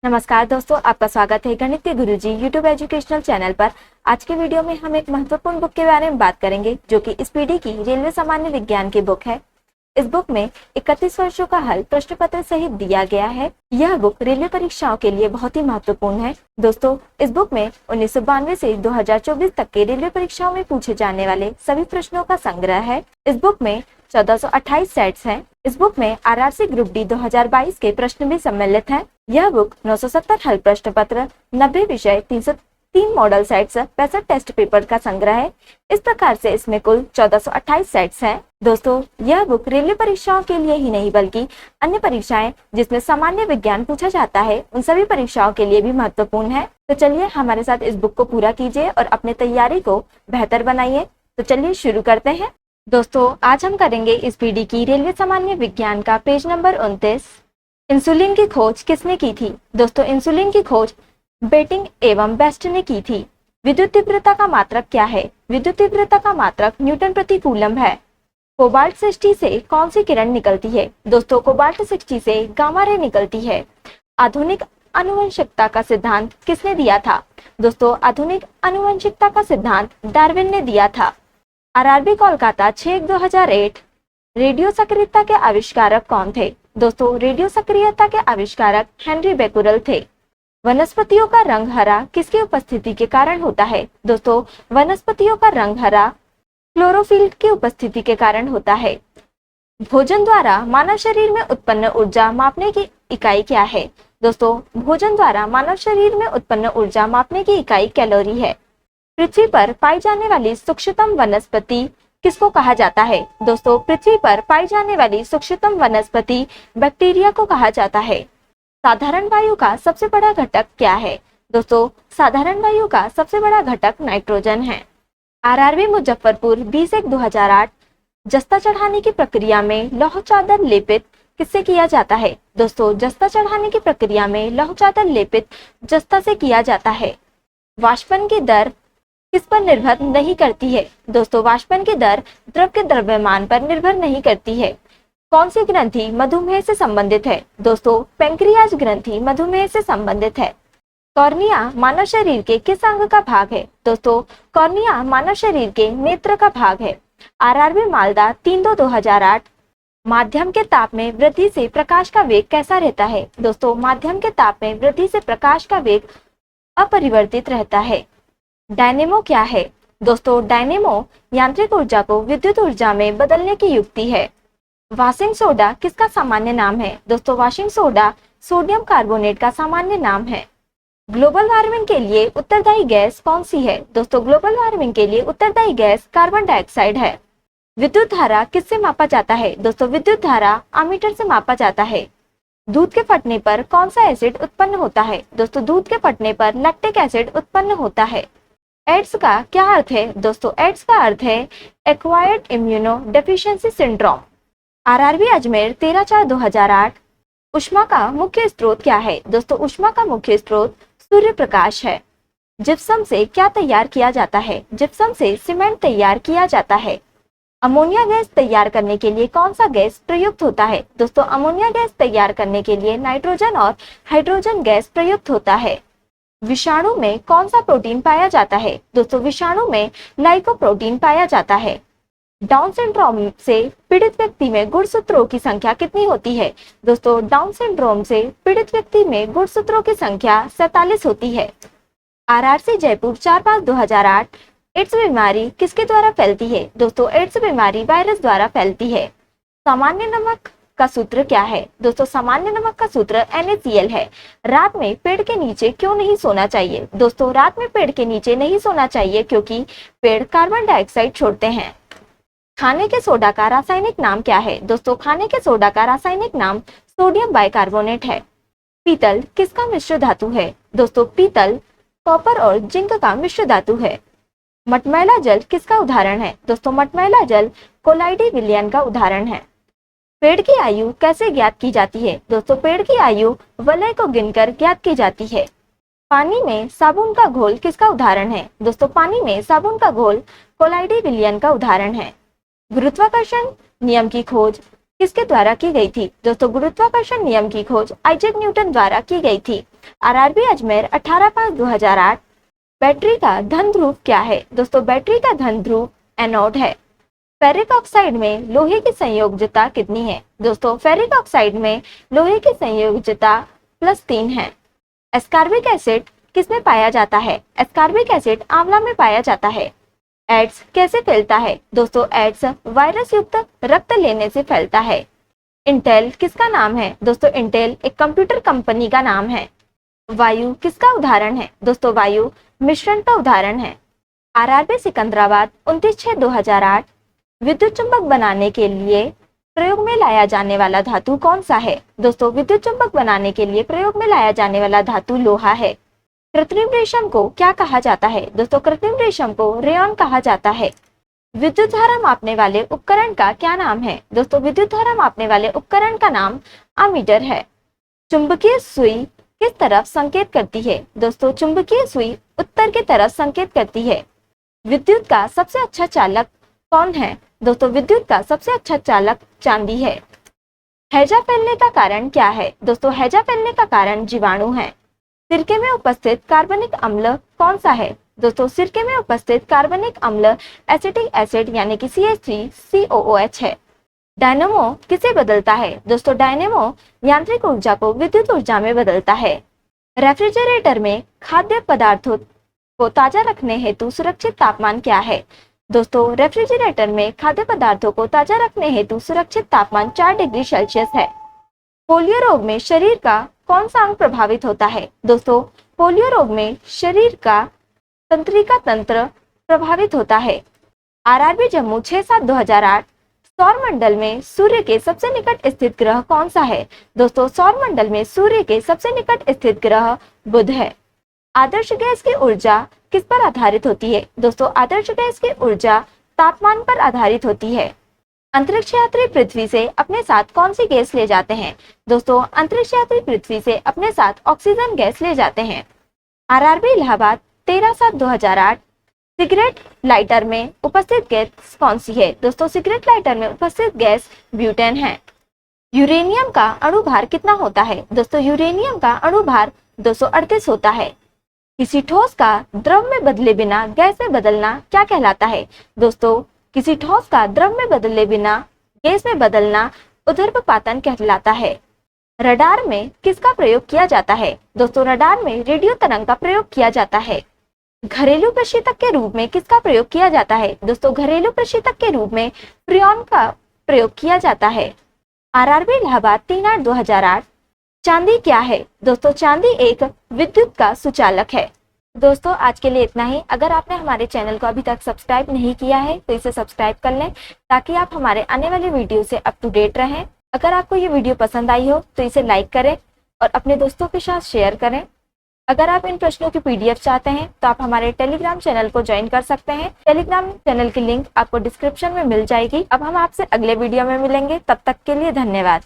नमस्कार दोस्तों, आपका स्वागत है गणित के गुरुजी यूट्यूब एजुकेशनल चैनल पर। आज के वीडियो में हम एक महत्वपूर्ण बुक के बारे में बात करेंगे जो कि इस पीढ़ी की रेलवे सामान्य विज्ञान की बुक है। इस बुक में 31 वर्षों का हल प्रश्न पत्र सहित दिया गया है। यह बुक रेलवे परीक्षाओं के लिए बहुत ही महत्वपूर्ण है। दोस्तों, इस बुक में 1992 से 2024 तक के रेलवे परीक्षाओं में पूछे जाने वाले सभी प्रश्नों का संग्रह है। इस बुक में 1428 सेट्स हैं। इस बुक में आरआरसी ग्रुप डी 2022 के प्रश्न भी सम्मिलित हैं। यह बुक 970 हल प्रश्न पत्र, 90 विषय, 303 मॉडल सेट्स, 65 टेस्ट पेपर का संग्रह है। इस प्रकार से इसमें कुल 1428 सेट्स हैं। दोस्तों, यह बुक रेलवे परीक्षाओं के लिए ही नहीं बल्कि अन्य परीक्षाएं जिसमें सामान्य विज्ञान पूछा जाता है उन सभी परीक्षाओं के लिए भी महत्वपूर्ण है। तो चलिए हमारे साथ इस बुक को पूरा कीजिए और अपने तैयारी को बेहतर बनाइए। तो चलिए शुरू करते हैं। दोस्तों, आज हम करेंगे इस पीढ़ी की रेलवे सामान्य विज्ञान का पेज नंबर 29। इंसुलिन की खोज किसने की थी? दोस्तों, इंसुलिन की खोज बेटिंग एवं बेस्ट ने की थी। विद्युत तीव्रता का मात्रक क्या है? विद्युत तीव्रता का मात्रक न्यूटन प्रति कूलम है। कोबाल्ट 60 से कौन सी किरण निकलती है? दोस्तों, कोबाल्ट 60 से गामा रे निकलती है। आधुनिक आनुवंशिकता का सिद्धांत किसने दिया था? दोस्तों, आधुनिक आनुवंशिकता का सिद्धांत डार्विन ने दिया था। आरआरबी कोलकाता 6/2008 रेडियो सक्रियता के आविष्कारक कौन थे? दोस्तों, रेडियो सक्रियता के आविष्कारक हेनरी बेकुरल थे। वनस्पतियों का रंग हरा किसकी उपस्थिति के कारण होता है? दोस्तों, वनस्पतियों का रंग हरा क्लोरोफिल की उपस्थिति के कारण होता है। भोजन द्वारा मानव शरीर में उत्पन्न ऊर्जा मापने की इकाई क्या है? दोस्तों, भोजन द्वारा मानव शरीर में उत्पन्न ऊर्जा मापने की इकाई कैलोरी है। पृथ्वी पर पाई जाने वाली सूक्ष्मतम वनस्पति किसको कहा जाता है? दोस्तों, पृथ्वी पर पाई जाने वाली सूक्ष्मतम वनस्पति बैक्टीरिया को कहा जाता है। साधारण वायु का सबसे बड़ा घटक क्या है? दोस्तों, साधारण वायु का सबसे बड़ा घटक नाइट्रोजन है। आरआरबी मुजफ्फरपुर 20/1/2008 जस्ता चढ़ाने की प्रक्रिया में लौह चादर लेपित किससे किया जाता है? दोस्तों, जस्ता चढ़ाने की प्रक्रिया में लौह चादर लेपित जस्ता से किया जाता है। वाष्पन की दर किस पर निर्भर नहीं करती है? दोस्तों, वाष्पन की दर द्रव के द्रव्यमान पर निर्भर नहीं करती है। कौन सी ग्रंथि मधुमेह से संबंधित है? दोस्तों, पैंक्रियाज ग्रंथि मधुमेह से संबंधित है। कॉर्निया मानव शरीर के किस अंग का भाग है? दोस्तों, कॉर्निया मानव शरीर के नेत्र का भाग है। आरआरबी मालदा 3/2/2008 माध्यम के ताप में वृद्धि से प्रकाश का वेग कैसा रहता है? दोस्तों, माध्यम के ताप में वृद्धि से प्रकाश का वेग अपरिवर्तित रहता है। डायनेमो क्या है? दोस्तों, डायनेमो यांत्रिक ऊर्जा को विद्युत ऊर्जा में बदलने की युक्ति है। वाशिंग सोडा किसका सामान्य नाम है? दोस्तों, वाशिंग सोडा सोडियम कार्बोनेट का सामान्य नाम है। ग्लोबल वार्मिंग के लिए उत्तरदायी गैस कौन सी है? दोस्तों, ग्लोबल वार्मिंग के लिए उत्तरदायी गैस कार्बन डाइऑक्साइड है। विद्युत धारा किससे मापा जाता है? दोस्तों, विद्युत धारा अमीटर से मापा जाता है। दूध के फटने पर कौन सा एसिड उत्पन्न होता है? दोस्तों, दूध के फटने पर लैक्टिक एसिड उत्पन्न होता है। एड्स का क्या अर्थ है? दोस्तों, एड्स का अर्थ है acquired immuno deficiency syndrome. RRB Ajmer 13/4/2008 ऊष्मा का मुख्य स्रोत क्या है? दोस्तों, ऊष्मा का मुख्य स्रोत सूर्य प्रकाश है। जिप्सम से क्या तैयार किया जाता है? जिप्सम से सीमेंट तैयार किया जाता है। अमोनिया गैस तैयार करने के लिए कौन सा गैस प्रयुक्त होता है? दोस्तों, अमोनिया गैस तैयार करने के लिए नाइट्रोजन और हाइड्रोजन गैस प्रयुक्त होता है। विषाणु में कौन सा प्रोटीन पाया जाता है? दोस्तों, विषाणु में लाइकोप्रोटीन पाया जाता है। डाउन सिंड्रोम से पीड़ित व्यक्ति में गुणसूत्रों की संख्या कितनी होती है? दोस्तों, डाउन सिंड्रोम से पीड़ित व्यक्ति में गुणसूत्रों की संख्या 47 होती है। आरआरसी जयपुर 4/5/2008 एड्स बीमारी किसके द्वारा फैलती है? दोस्तों, एड्स बीमारी वायरस द्वारा फैलती है। सामान्य नमक का सूत्र क्या है? दोस्तों, सामान्य नमक का सूत्र NaCl है। रात में पेड़ के नीचे क्यों नहीं सोना चाहिए? दोस्तों, रात में पेड़ के नीचे नहीं सोना चाहिए क्योंकि पेड़ कार्बन डाइऑक्साइड छोड़ते हैं। खाने के सोडा का रासायनिक नाम क्या है? दोस्तों, खाने के सोडा का रासायनिक नाम सोडियम बाइकार्बोनेट है। पीतल किसका मिश्र धातु है? दोस्तों, पीतल कॉपर और जिंक का मिश्र धातु है। मटमैला जल किसका उदाहरण है? दोस्तों, मटमैला जल कोलाइडी विलयन का उदाहरण है। पेड़ की आयु कैसे ज्ञात की जाती है? दोस्तों, पेड़ की आयु वलय को गिनकर ज्ञात की जाती है। पानी में साबुन का घोल किसका उदाहरण है? दोस्तों, पानी में साबुन का घोल कोलाइडी विलयन का उदाहरण है। गुरुत्वाकर्षण नियम की खोज किसके द्वारा की गई थी? दोस्तों, गुरुत्वाकर्षण नियम की खोज आइजैक न्यूटन द्वारा की गई थी। आरआरबी अजमेर 18/5/2008। बैटरी का धन ध्रुव क्या है? दोस्तों बैटरी का धन ध्रुव एनोड है। फेरिक ऑक्साइड में लोहे की संयोजकता कितनी है? दोस्तों फेरिक ऑक्साइड में लोहे की संयोजकता +3 है। एस्कॉर्बिक एसिड किसमें पाया जाता है? एस्कॉर्बिक एसिड आंवला में पाया जाता है। एड्स कैसे फैलता है? दोस्तों एड्स वायरस युक्त रक्त लेने से फैलता है। इंटेल किसका नाम है? दोस्तों इंटेल एक कंप्यूटर कंपनी का नाम है। वायु किसका उदाहरण है? दोस्तों वायु मिश्रण का उदाहरण है। आरआरबी सिकंदराबाद 29/6/2008। विद्युत चुंबक बनाने के लिए प्रयोग में लाया जाने वाला धातु कौन सा है? दोस्तों विद्युत चुंबक बनाने के लिए प्रयोग में लाया जाने वाला धातु लोहा है। कृत्रिम रेशम को क्या कहा जाता है? दोस्तों कृत्रिम रेशम को रेयॉन कहा जाता है। विद्युत धारा मापने वाले उपकरण का क्या नाम है? दोस्तों विद्युत धारा मापने वाले उपकरण का नाम अमीटर है। चुंबकीय सुई किस तरफ संकेत करती है? दोस्तों चुंबकीय सुई उत्तर की तरफ संकेत करती है। विद्युत का सबसे अच्छा चालक कौन है? दोस्तों विद्युत का सबसे अच्छा चालक चांदी है। हैजा फैलने का कारण क्या है? दोस्तों हैजा फैलने का कारण जीवाणु है। सिरके में उपस्थित कार्बनिक अम्ल कौन सा है? दोस्तों सिरके में उपस्थित कार्बनिक अम्ल एसिटिक एसिड यानी कि CH3COOH है। डायनेमो किसे बदलता है? दोस्तों डायनेमो यांत्रिक ऊर्जा को विद्युत ऊर्जा में बदलता है। रेफ्रिजरेटर में खाद्य पदार्थों को ताजा रखने हेतु सुरक्षित तापमान क्या है? दोस्तों रेफ्रिजरेटर में खाद्य पदार्थों को ताजा रखने हेतु सुरक्षित तापमान 4 डिग्री सेल्सियस है। पोलियो रोग में शरीर का कौन सा अंग प्रभावित होता है? दोस्तों पोलियो रोग में शरीर का तंत्रिका तंत्र प्रभावित होता है। आरआरबी जम्मू 6/7/2008। सौर मंडल में सूर्य के सबसे निकट स्थित ग्रह कौन सा है? दोस्तों सौर मंडल में सूर्य के सबसे निकट स्थित ग्रह बुध है। आदर्श गैस की ऊर्जा किस पर आधारित होती है? दोस्तों आदर्श गैस की ऊर्जा तापमान पर आधारित होती है। अंतरिक्ष यात्री पृथ्वी से अपने साथ कौन सी गैस ले जाते हैं? दोस्तों अंतरिक्ष यात्री पृथ्वी से अपने साथ ऑक्सीजन गैस ले जाते हैं। आरआरबी इलाहाबाद 13/7/2008। सिगरेट लाइटर में उपस्थित गैस कौन सी है? दोस्तों सिगरेट लाइटर में उपस्थित गैस ब्यूटेन है। यूरेनियम का अणुभार कितना होता है? दोस्तों यूरेनियम का अणुभार 238 होता है। किसी ठोस का द्रव में बदले बिना गैस में बदलना क्या कहलाता है? दोस्तों किसी ठोस का द्रव में बदले बिना गैस में बदलना ऊर्ध्वपातन कहलाता है। रडार में किसका प्रयोग किया जाता है? दोस्तों रडार में रेडियो तरंग का प्रयोग किया जाता है। घरेलू प्रशीतक के रूप में किसका प्रयोग किया जाता है? दोस्तों घरेलू प्रशीतक के रूप में फ्रियोन का प्रयोग किया जाता है। आरआरबी इलाहाबाद 3/8/2008। चांदी क्या है? दोस्तों चांदी एक विद्युत का सुचालक है। दोस्तों आज के लिए इतना ही। अगर आपने हमारे चैनल को अभी तक सब्सक्राइब नहीं किया है तो इसे सब्सक्राइब कर लें ताकि आप हमारे आने वाले वीडियो से अप टू डेट रहें। अगर आपको ये वीडियो पसंद आई हो तो इसे लाइक करें और अपने दोस्तों के साथ शेयर करें। अगर आप इन प्रश्नों की PDF चाहते हैं तो आप हमारे टेलीग्राम चैनल को ज्वाइन कर सकते हैं। टेलीग्राम चैनल की लिंक आपको डिस्क्रिप्शन में मिल जाएगी। अब हम आपसे अगले वीडियो में मिलेंगे, तब तक के लिए धन्यवाद।